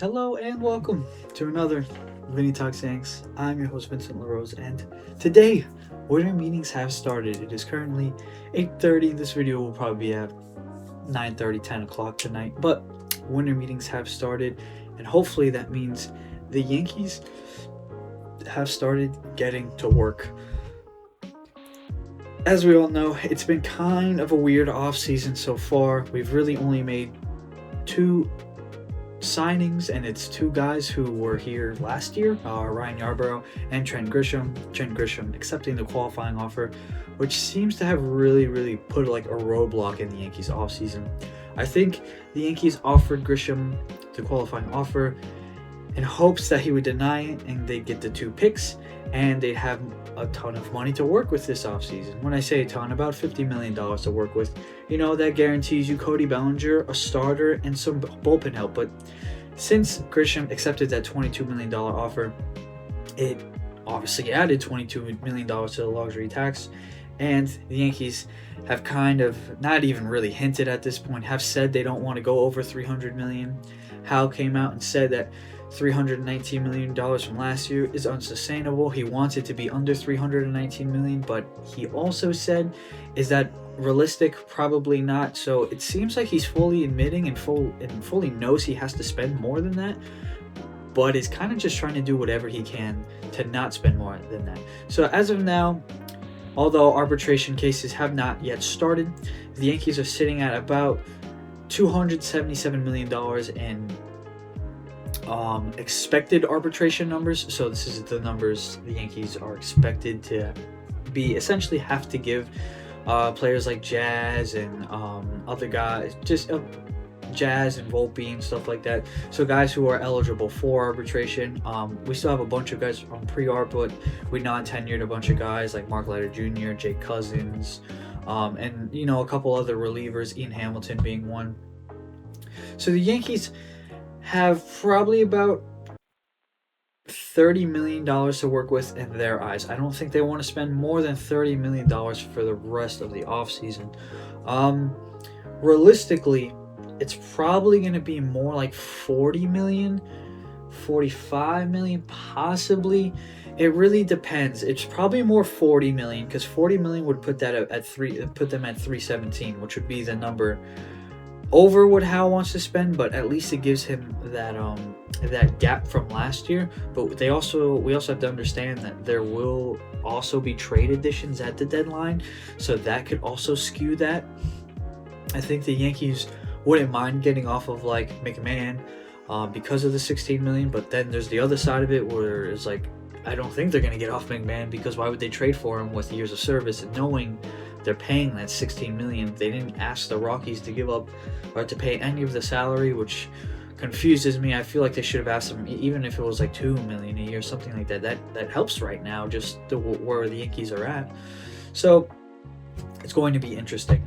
Hello and welcome to another Vinny Talks Yanks. I'm your host Vincent LaRose, and today winter meetings have started. It is currently 8:30. This video will probably be at 9:30, 10 o'clock tonight, but winter meetings have started, and hopefully that means the Yankees have started getting to work. As we all know, it's been kind of a weird offseason so far. We've really only made two signings, and it's two guys who were here last year, Ryan Yarbrough and Trent Grisham. Trent Grisham accepting the qualifying offer, which seems to have really put like a roadblock in the Yankees offseason. I think the Yankees offered Grisham the qualifying offer in hopes that he would deny it and they'd get the two picks and they'd have a ton of money to work with this offseason. When I say a ton, about $50 million to work with. You know, that guarantees you Cody Bellinger, a starter, and some bullpen help. But since Grisham accepted that $22 million offer, it obviously added $22 million to the luxury tax. And the Yankees have kind of, not even really hinted at this point, have said they don't want to go over $300 million. Hal came out and said that $319 million from last year is unsustainable. He wants it to be under $319 million, but he also said, is that realistic? Probably not. So it seems like he's fully admitting and fully knows he has to spend more than that, but is kind of just trying to do whatever he can to not spend more than that. So as of now, although arbitration cases have not yet started, the Yankees are sitting at about $277 million in expected arbitration numbers. So this is the numbers the Yankees are expected to be essentially have to give players like Jazz and other guys, just Jazz and Volpe and stuff like that. So guys who are eligible for arbitration. We still have a bunch of guys on pre-arb, but we non-tenured a bunch of guys like Mark Leiter Jr., Jake Cousins, and you know, a couple other relievers, Ian Hamilton being one. So the Yankees have probably about $30 million to work with in their eyes. I don't think they want to spend more than $30 million for the rest of the offseason. Realistically, it's probably going to be more like $40 million, $45 million, possibly. It really depends. It's probably more $40 million, because $40 million would put them at 317, which would be the number over what Hal wants to spend, but at least it gives him that gap from last year. But we also have to understand that there will also be trade additions at the deadline, so that could also skew that. I think the Yankees wouldn't mind getting off of like McMahon because of the $16 million, but then there's the other side of it where it's like, I don't think they're going to get off McMahon, because why would they trade for him with years of service and knowing they're paying that $16 million? They didn't ask the Rockies to give up or to pay any of the salary, which confuses me. I feel like they should have asked them, even if it was like $2 million a year, something like that. That helps right now, just where the Yankees are at. So it's going to be interesting.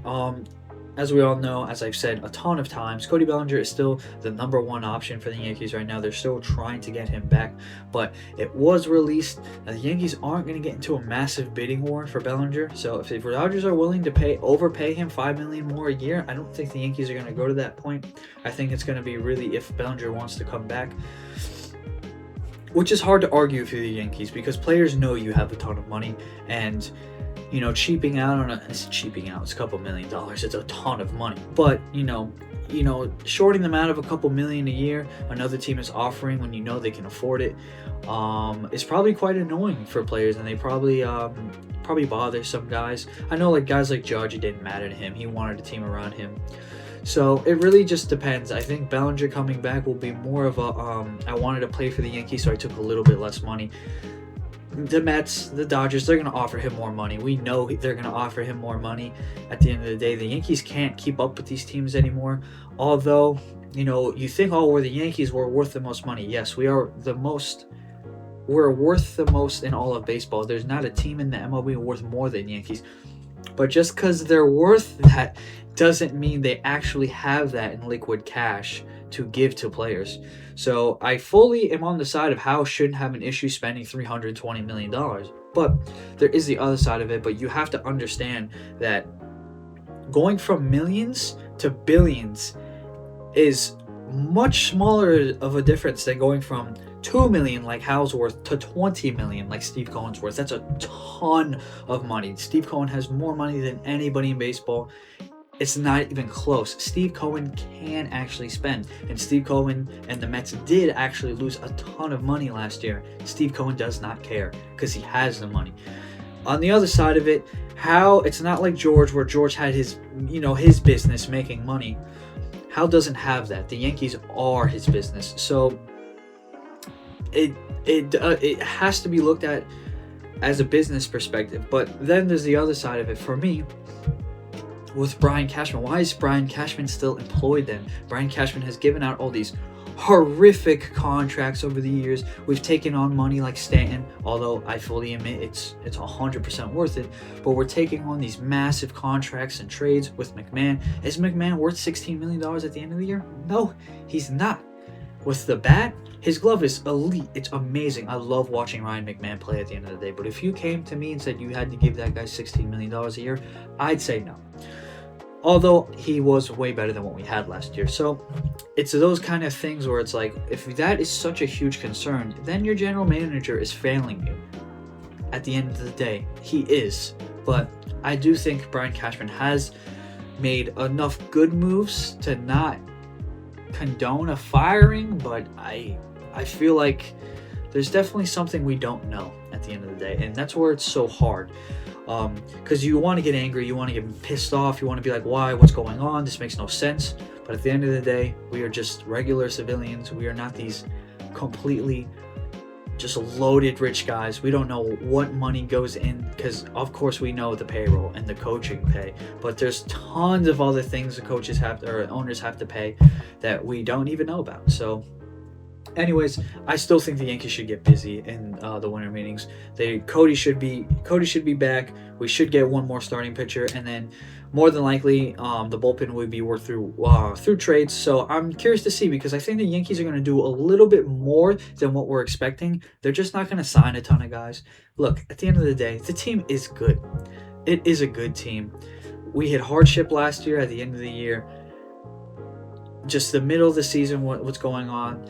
As we all know, as I've said a ton of times, Cody Bellinger is still the number one option for the Yankees right now. They're still trying to get him back, but it was released that the Yankees aren't going to get into a massive bidding war for Bellinger. So if the Dodgers are willing to overpay him $5 million more a year, I don't think the Yankees are going to go to that point. I think it's going to be really if Bellinger wants to come back, which is hard to argue if you're the Yankees, because players know you have a ton of money, and you know, cheaping out, it's a couple $1 million. It's a ton of money. But, you know, shorting them out of a couple million a year, another team is offering when you know they can afford it, is probably quite annoying for players, and they probably bother some guys. I know, like, guys like Judge, it didn't matter to him. He wanted a team around him. So it really just depends. I think Bellinger coming back will be more of a, I wanted to play for the Yankees, so I took a little bit less money. The Mets, the Dodgers, they're going to offer him more money. We know they're going to offer him more money. At the end of the day, the Yankees can't keep up with these teams anymore. Although, you know, you think, oh, we're the Yankees, we're worth the most money. Yes, we are the most. We're worth the most in all of baseball. There's not a team in the MLB worth more than Yankees. But just because they're worth that doesn't mean they actually have that in liquid cash to give to players. So I fully am on the side of Hal shouldn't have an issue spending $320 million. But there is the other side of it. But you have to understand that going from millions to billions is much smaller of a difference than going from 2 million like Hal's worth to 20 million like Steve Cohen's worth. That's a ton of money. Steve Cohen has more money than anybody in baseball. It's not even close. Steve Cohen can actually spend, and Steve Cohen and the Mets did actually lose a ton of money last year. Steve Cohen does not care because he has the money. On the other side of it, Hal, it's not like George, where George had his business making money. Hal doesn't have that. The Yankees are his business, so it has to be looked at as a business perspective. But then there's the other side of it for me. With Brian Cashman, why is Brian Cashman still employed then? Brian Cashman has given out all these horrific contracts over the years. We've taken on money like Stanton, although I fully admit it's 100% worth it. But we're taking on these massive contracts and trades with McMahon. Is McMahon worth $16 million at the end of the year? No, he's not. With the bat, his glove is elite. It's amazing. I love watching Ryan McMahon play at the end of the day. But if you came to me and said you had to give that guy $16 million a year, I'd say no. Although he was way better than what we had last year. So it's those kind of things where it's like, if that is such a huge concern, then your general manager is failing you. At the end of the day, he is. But I do think Brian Cashman has made enough good moves to not condone a firing, but I feel like there's definitely something we don't know at the end of the day, and that's where it's so hard. Because you want to get angry, you want to get pissed off, you want to be like, why, what's going on, this makes no sense. But at the end of the day, we are just regular civilians. We are not these completely just loaded rich guys. We don't know what money goes in, because of course we know the payroll and the coaching pay, but there's tons of other things the coaches have to, or owners have to pay, that we don't even know about. So anyways, I still think the Yankees should get busy in the winter meetings. Cody should be back. We should get one more starting pitcher, and then more than likely the bullpen would be worked through trades. So I'm curious to see, because I think the Yankees are going to do a little bit more than what we're expecting. They're just not going to sign a ton of guys. Look, at the end of the day, the team is good. It is a good team. We hit hardship last year at the end of the year. Just the middle of the season, what's going on.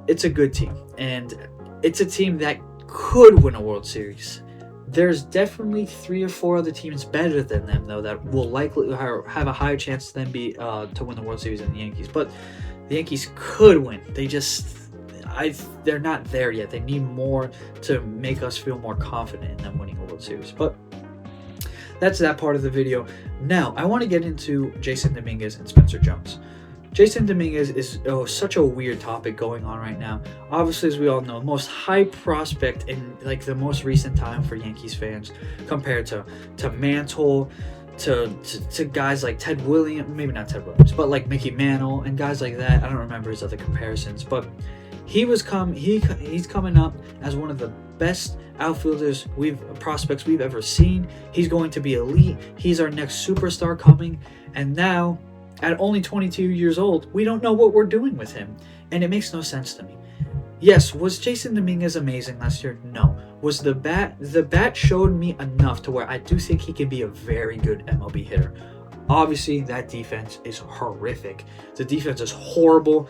It's a good team, and it's a team that could win a World Series. There's definitely 3 or 4 other teams better than them, though, that will likely have a higher chance than to win the World Series than the Yankees. But the Yankees could win. They're not there yet. They need more to make us feel more confident in them winning a World Series. But that's that part of the video. Now, I want to get into Jason Dominguez and Spencer Jones. Jason Dominguez is such a weird topic going on right now. Obviously, as we all know, most high prospect in like the most recent time for Yankees fans, compared to Mantle, to guys like Ted Williams, maybe not Ted Williams, but like Mickey Mantle and guys like that. I don't remember his other comparisons, but he's coming up as one of the best outfielders prospects we've ever seen. He's going to be elite. He's our next superstar coming, and now, at only 22 years old, we don't know what we're doing with him, and it makes no sense to me. Yes, was Jason Dominguez amazing last year? No. Was the bat showed me enough to where I do think he can be a very good MLB hitter. Obviously, that defense is horrific. The defense is horrible.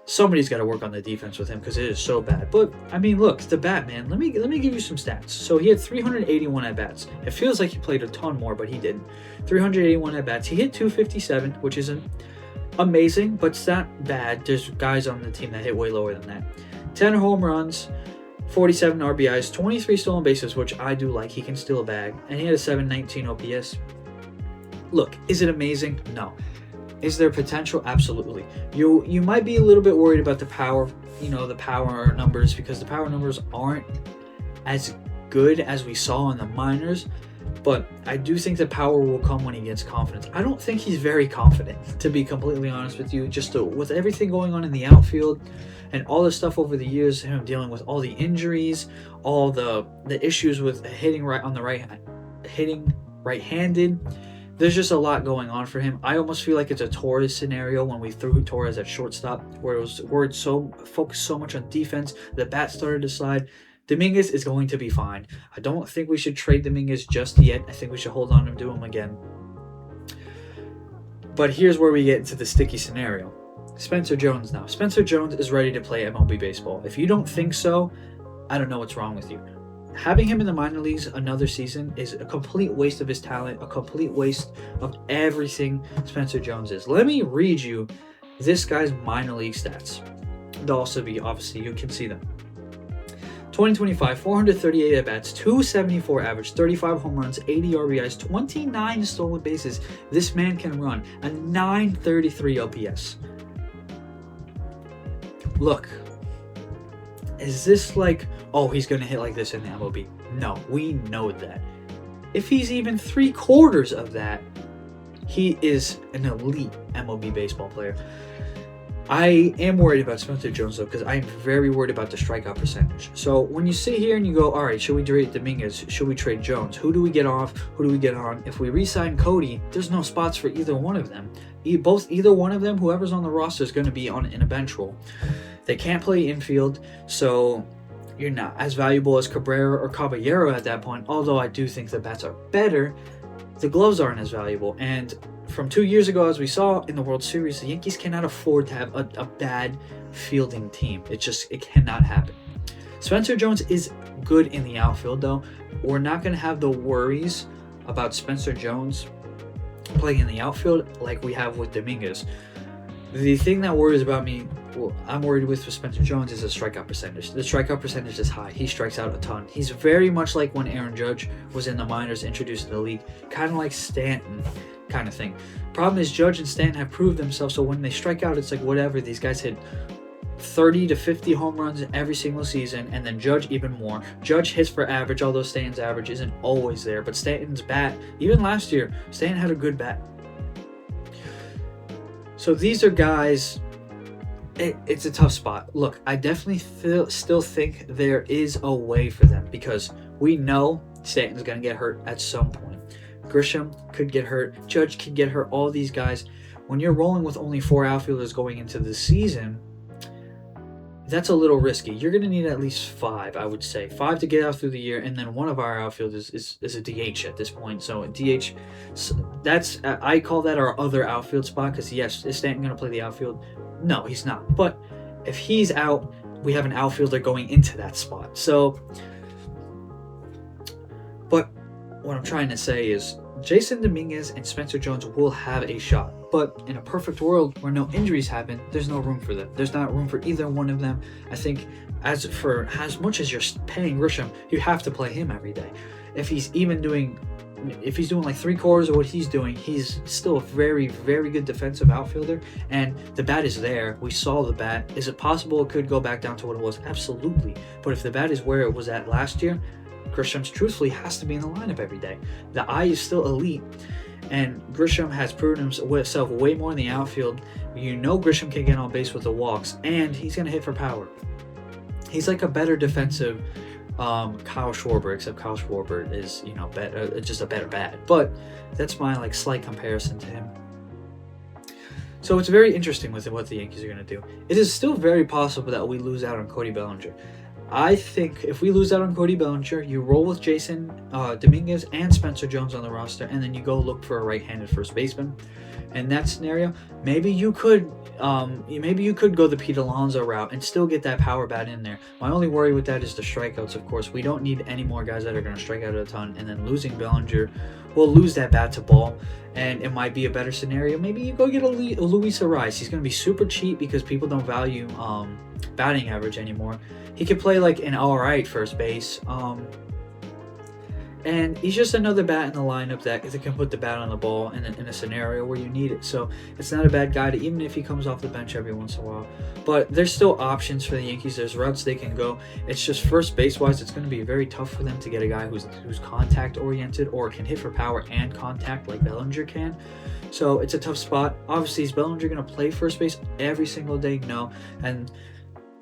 Somebody's got to work on the defense with him, because it is so bad. But I mean, look, the bat, man. Let me give you some stats. So he had 381 at bats. It feels like he played a ton more, but he didn't. 381 at bats. He hit 257, which isn't amazing, but it's not bad. There's guys on the team that hit way lower than that. 10 home runs, 47 RBIs, 23 stolen bases, which I do like. He can steal a bag, and he had a 719 OPS. Look, is it amazing? No. Is there potential? Absolutely. You might be a little bit worried about the power, the power numbers, because the power numbers aren't as good as we saw in the minors, but I do think the power will come when he gets confidence. I don't think he's very confident, to be completely honest with you, with everything going on in the outfield and all the stuff over the years, him dealing with all the injuries, all the issues with hitting right-handed. There's just a lot going on for him. I almost feel like it's a Torres scenario when we threw Torres at shortstop, where it's so focused so much on defense, the bat started to slide. Dominguez is going to be fine. I don't think we should trade Dominguez just yet. I think we should hold on and do him again. But here's where we get into the sticky scenario. Spencer Jones now. Spencer Jones is ready to play MLB baseball. If you don't think so, I don't know what's wrong with you. Having him in the minor leagues another season is a complete waste of his talent, a complete waste of everything Spencer Jones is. Let me read you this guy's minor league stats. They'll also be, obviously, you can see them. 2025, 438 at-bats, 274 average, 35 home runs, 80 RBIs, 29 stolen bases. This man can run a 933 OPS. Look, is this like, oh, he's going to hit like this in the MLB? No, we know that. If he's even 3/4 of that, he is an elite MLB baseball player. I am worried about Spencer Jones, though, because I'm very worried about the strikeout percentage. So when you sit here and you go, all right, should we trade Dominguez? Should we trade Jones? Who do we get off? Who do we get on? If we re-sign Cody, there's no spots for either one of them. Either one of them, whoever's on the roster is going to be in a bench role. They can't play infield, so you're not as valuable as Cabrera or Caballero at that point, although I do think the bats are better. The gloves aren't as valuable, and from 2 years ago, as we saw in the World Series, the Yankees cannot afford to have a bad fielding team. It cannot happen. Spencer Jones is good in the outfield, though. We're not going to have the worries about Spencer Jones playing in the outfield like we have with Dominguez. The thing that worries about me, I'm worried with for Spencer Jones, is the strikeout percentage. The strikeout percentage is high. He strikes out a ton. He's very much like when Aaron Judge was in the minors, introduced to the league, kind of like Stanton kind of thing. Problem is, Judge and Stanton have proved themselves, so when they strike out, it's like whatever. These guys hit 30 to 50 home runs every single season, and then Judge even more. Judge hits for average, although Stanton's average isn't always there, but Stanton's bat, even last year, Stanton had a good bat. So these are guys, it's a tough spot. Look, I definitely still think there is a way for them, because we know Stanton's going to get hurt at some point. Grisham could get hurt. Judge could get hurt. All these guys. When you're rolling with only 4 outfielders going into the season, that's a little risky. You're going to need at least 5, I would say. 5 to get out through the year, and then one of our outfielders is a DH at this point. So a DH, I call that our other outfield spot, because yes, is Stanton going to play the outfield? No, he's not. But if he's out, we have an outfielder going into that spot. So, but what I'm trying to say is Jason Dominguez and Spencer Jones will have a shot. But in a perfect world where no injuries happen, there's no room for them. There's not room for either one of them. I think as much as you're paying Grisham, you have to play him every day. If he's doing like 3/4 of what he's doing, he's still a very, very good defensive outfielder, and the bat is there. We saw the bat. Is it possible it could go back down to what it was? Absolutely. But if the bat is where it was at last year, Grisham truthfully has to be in the lineup every day. The eye is still elite, and Grisham has proven himself way more in the outfield. You know Grisham can get on base with the walks, and he's going to hit for power. He's like a better defensive Kyle Schwarber, except Kyle Schwarber is, just a better bat. But that's my slight comparison to him. So it's very interesting with what the Yankees are going to do. It is still very possible that we lose out on Cody Bellinger. I think if we lose out on Cody Bellinger, you roll with Jason Dominguez and Spencer Jones on the roster, and then you go look for a right-handed first baseman. In that scenario, maybe you could go the Pete Alonso route and still get that power bat in there. My only worry with that is the strikeouts, of course. We don't need any more guys that are going to strike out a ton, and then losing Bellinger will lose that bat to ball, and it might be a better scenario. Maybe you go get a Luis Ariz. He's going to be super cheap because people don't value batting average anymore. He could play an alright first base. And he's just another bat in the lineup that can put the bat on the ball in a scenario where you need it. So it's not a bad guy, even if he comes off the bench every once in a while. But there's still options for the Yankees. There's routes they can go. It's just first base-wise, it's going to be very tough for them to get a guy who's contact-oriented or can hit for power and contact like Bellinger can. So it's a tough spot. Obviously, is Bellinger going to play first base every single day? No. And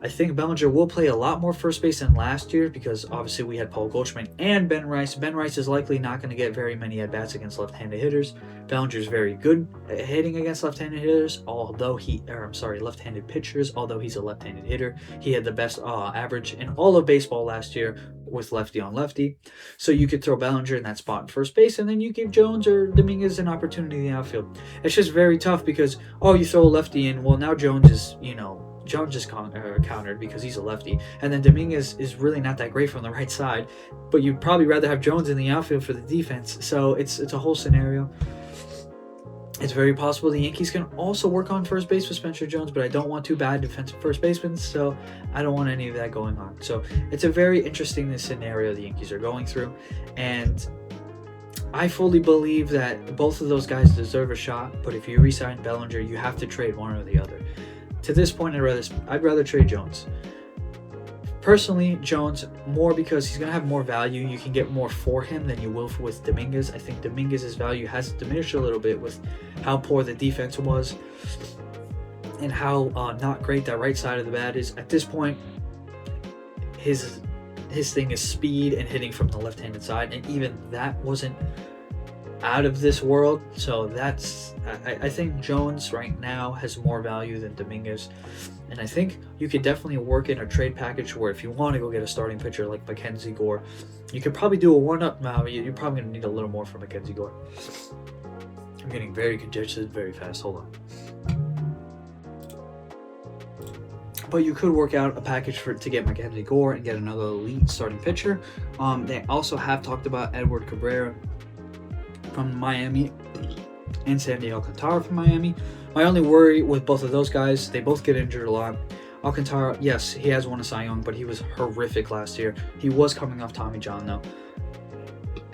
I think Bellinger will play a lot more first base than last year because obviously we had Paul Goldschmidt and Ben Rice. Ben Rice is likely not going to get very many at-bats against left-handed hitters. Bellinger is very good at hitting against left-handed hitters, left-handed pitchers, although he's a left-handed hitter. He had the best average in all of baseball last year with lefty on lefty. So you could throw Bellinger in that spot in first base, and then you give Jones or Dominguez an opportunity in the outfield. It's just very tough because, you throw a lefty in, well, now Jones is, Jones is countered because he's a lefty, and then Dominguez is really not that great from the right side, but you'd probably rather have Jones in the outfield for the defense. So it's a whole scenario. It's very possible the Yankees can also work on first base with Spencer Jones, but I don't want too bad defensive first basemen, so I don't want any of that going on. So it's a very interesting scenario the Yankees are going through, and I fully believe that both of those guys deserve a shot, but if you re-sign Bellinger, you have to trade one or the other. To this point, I'd rather trade Jones. Personally, Jones, more because he's going to have more value. You can get more for him than you will with Dominguez. I think Dominguez's value has diminished a little bit with how poor the defense was and how not great that right side of the bat is. At this point, his thing is speed and hitting from the left-handed side, and even that wasn't out of this world. So I think Jones right now has more value than Dominguez, and I think you could definitely work in a trade package where if you want to go get a starting pitcher like Mackenzie Gore, you could probably do a one-up. Now you're probably going to need a little more from Mackenzie Gore. I'm getting very congested very fast. Hold on. But you could work out a package to get Mackenzie Gore and get another elite starting pitcher. They also have talked about Edward Cabrera from Miami and Sandy Alcantara from Miami. My only worry with both of those guys, they both get injured a lot. Alcantara, yes, he has won a Cy Young, but he was horrific last year. He was coming off Tommy John, though.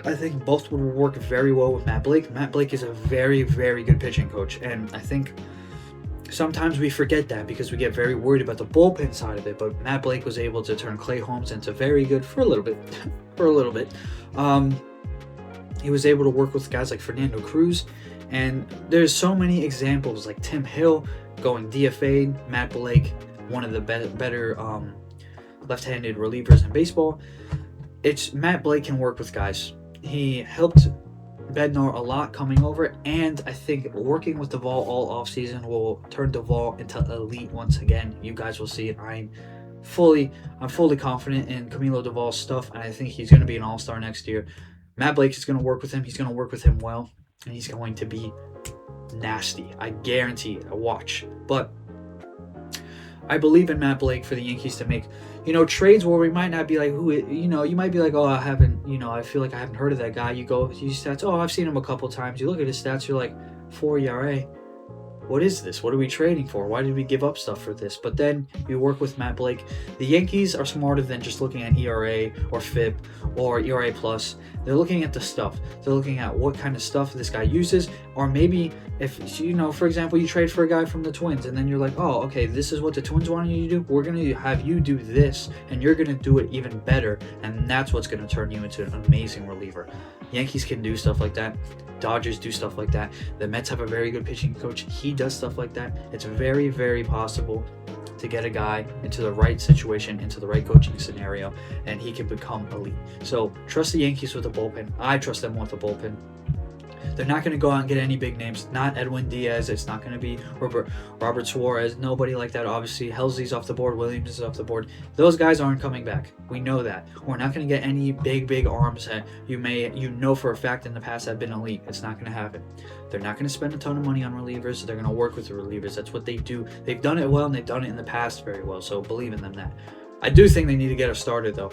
I think both would work very well with Matt Blake. Matt Blake is a very, very good pitching coach, and I think sometimes we forget that because we get very worried about the bullpen side of it, but Matt Blake was able to turn Clay Holmes into very good for a little bit. He was able to work with guys like Fernando Cruz, and there's so many examples like Tim Hill going DFA, Matt Blake, one of the better left-handed relievers in baseball. Matt Blake can work with guys. He helped Bednar a lot coming over, and I think working with Duvall all offseason will turn Duvall into elite once again. You guys will see it. I'm fully confident in Camilo Duvall's stuff, and I think he's going to be an all-star next year. Matt Blake is going to work with him. He's going to work with him well, and he's going to be nasty. I guarantee it. Watch. But I believe in Matt Blake for the Yankees to make, trades where we might not be like, you might be like, I feel like I haven't heard of that guy. You go, you stats, I've seen him a couple times. You look at his stats, you're like, 4 ERA. What is this? What are we trading for? Why did we give up stuff for this? But then you work with Matt Blake. The Yankees are smarter than just looking at ERA or FIP or ERA plus. They're looking at the stuff. They're looking at what kind of stuff this guy uses, or maybe if, for example, you trade for a guy from the Twins and then you're like, okay, this is what the Twins want you to do. We're going to have you do this and you're going to do it even better. And that's what's going to turn you into an amazing reliever. Yankees can do stuff like that. Dodgers do stuff like that. The Mets have a very good pitching coach. He does stuff like that. It's very, very possible to get a guy into the right situation, into the right coaching scenario, and he can become elite. So trust the Yankees with the bullpen. I trust them with the bullpen. They're not going to go out and get any big names. Not Edwin Diaz. It's not going to be Robert Suarez. Nobody like that. Obviously, Helsley's off the board. Williams is off the board. Those guys aren't coming back. We know that. We're not going to get any big arms that you know for a fact in the past have been elite. It's not going to happen. They're not going to spend a ton of money on relievers. They're going to work with the relievers. That's what they do. They've done it well, and they've done it in the past very well. So believe in them that. I do think they need to get a starter, though.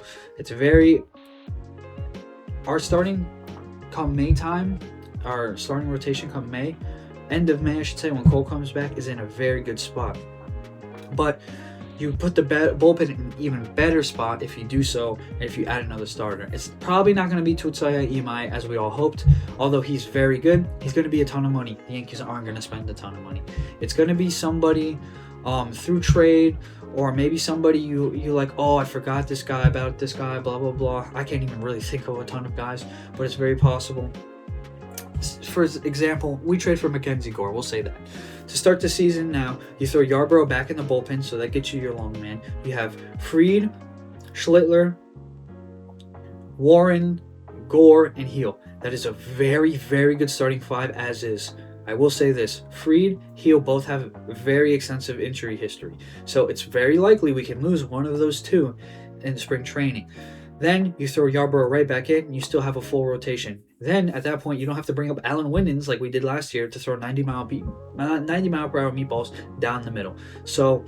Our starting come May time, our starting rotation come May, end of May I should say, when Cole comes back, is in a very good spot. But you put the bullpen in an even better spot if you do so, and if you add another starter. It's probably not going to be Tetsuya Imai as we all hoped, although he's very good. He's going to be a ton of money. The Yankees aren't going to spend a ton of money. It's going to be somebody through trade, or maybe somebody you like, I forgot this guy, about this guy, blah, blah, blah. I can't even really think of a ton of guys, but it's very possible. for example, we trade for Mackenzie Gore. We'll say that. To start the season now, you throw Yarbrough back in the bullpen, so that gets you your long man. You have Fried, Schlittler, Warren, Gore, and Heel. That is a very, very good starting five as is. I will say this, Fried, Heel both have very extensive injury history. So it's very likely we can lose one of those two in spring training. Then you throw Yarbrough right back in, and you still have a full rotation. Then at that point, you don't have to bring up Alan Winans like we did last year to throw 90 mile per hour meatballs down the middle. So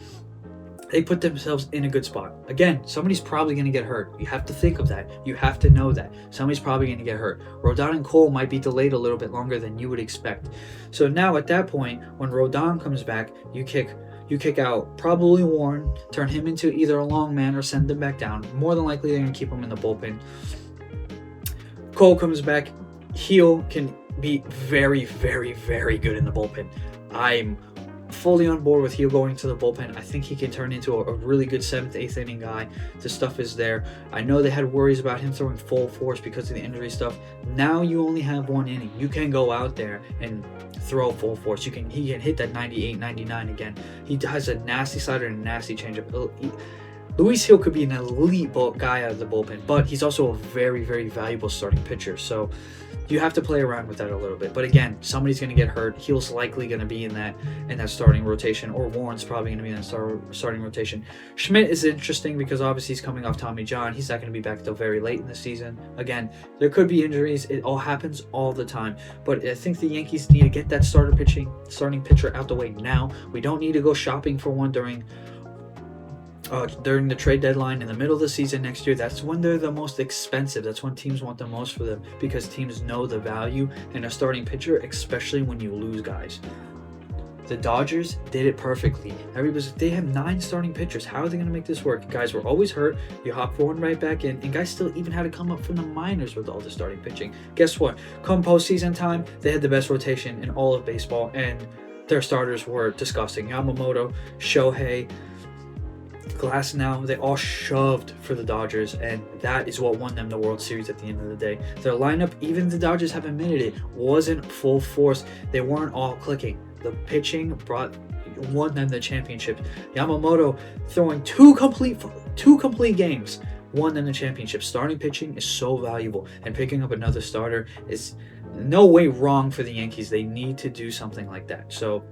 they put themselves in a good spot. Again, somebody's probably going to get hurt. You have to think of that. You have to know that. Somebody's probably going to get hurt. Rodon and Cole might be delayed a little bit longer than you would expect. So now at that point, when Rodon comes back, you kick out probably Warren, turn him into either a long man or send him back down. More than likely, they're going to keep him in the bullpen. Cole comes back. Heel can be very, very, very good in the bullpen. I'm fully on board with Heel going to the bullpen. I think he can turn into a really good 7th, 8th inning guy. The stuff is there. I know they had worries about him throwing full force because of the injury stuff. Now you only have 1 inning. You can go out there and throw full force. He can hit that 98, 99 again. He has a nasty slider and a nasty changeup. Luis Heel could be an elite guy out of the bullpen, but he's also a very, very valuable starting pitcher. So you have to play around with that a little bit. But again, somebody's going to get hurt. Heel's likely going to be in that starting rotation, or Warren's probably going to be in that starting rotation. Schmidt is interesting because obviously he's coming off Tommy John. He's not going to be back till very late in the season. Again, there could be injuries. It all happens all the time. But I think the Yankees need to get that starting pitcher out the way now. We don't need to go shopping for one during the trade deadline in the middle of the season next year. That's when they're the most expensive. That's when teams want the most for them, because teams know the value in a starting pitcher, especially when you lose guys. The Dodgers did it perfectly. They have 9 starting pitchers. How are they going to make this work? Guys were always hurt. You hop Warren right back in, and guys still even had to come up from the minors with all the starting pitching. Guess what? Come postseason time, they had the best rotation in all of baseball, and their starters were disgusting. Yamamoto, Shohei, Glasnow, they all shoved for the Dodgers, and that is what won them the World Series at the end of the day. Their lineup, even the Dodgers have admitted it, wasn't full force. They weren't all clicking. The pitching won them the championship. Yamamoto throwing two complete games won them the championship. Starting pitching is so valuable, and picking up another starter is no way wrong for the Yankees. They need to do something like that. So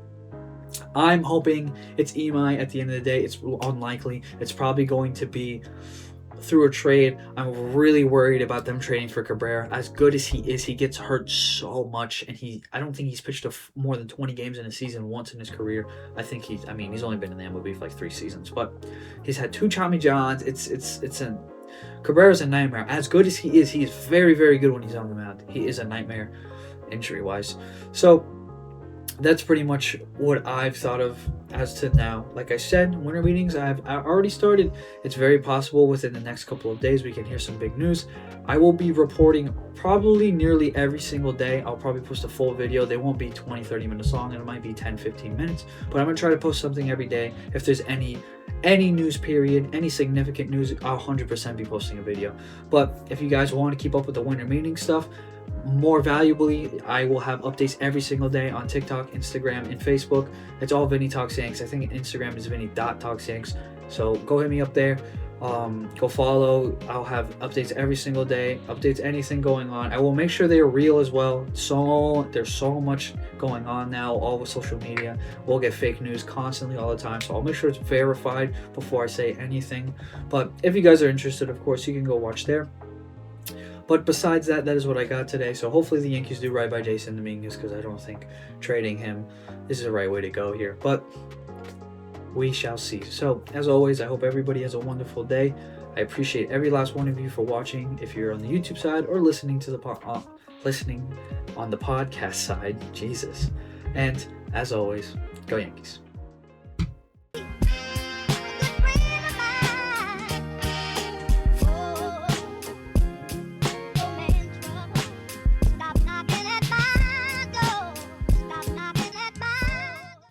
I'm hoping it's Imai at the end of the day. It's unlikely. It's probably going to be through a trade. I'm really worried about them trading for Cabrera. As good as he is, he gets hurt so much, and I don't think he's pitched more than 20 games in a season once in his career. I think he's only been in the MLB for like 3 seasons, but he's had 2 Tommy Johns. Cabrera's a nightmare. As good as he is very, very good when he's on the mound. He is a nightmare injury-wise. So that's pretty much what I've thought of as to now. Like I said, winter meetings I already started. It's very possible within the next couple of days we can hear some big news. I will be reporting probably nearly every single day. I'll probably post a full video. They won't be 20-30 minutes long. It might be 10-15 minutes, but I'm gonna try to post something every day. If there's any news period, any significant news, I'll 100% be posting a video. But if you guys want to keep up with the winter meeting stuff, more valuably, I will have updates every single day on TikTok, Instagram, and Facebook. It's all Vinny Talks Yanks. I think Instagram is Vinny.TalksYanks. So go hit me up there. Go follow. I'll have updates every single day. Updates, anything going on. I will make sure they are real as well. There's so much going on now, all with social media. We'll get fake news constantly all the time. So I'll make sure it's verified before I say anything. But if you guys are interested, of course, you can go watch there. But besides that, that is what I got today. So hopefully the Yankees do right by Jason Dominguez, because I don't think trading him is the right way to go here. But we shall see. So as always, I hope everybody has a wonderful day. I appreciate every last one of you for watching. If you're on the YouTube side or listening to listening on the podcast side, Jesus. And as always, go Yankees.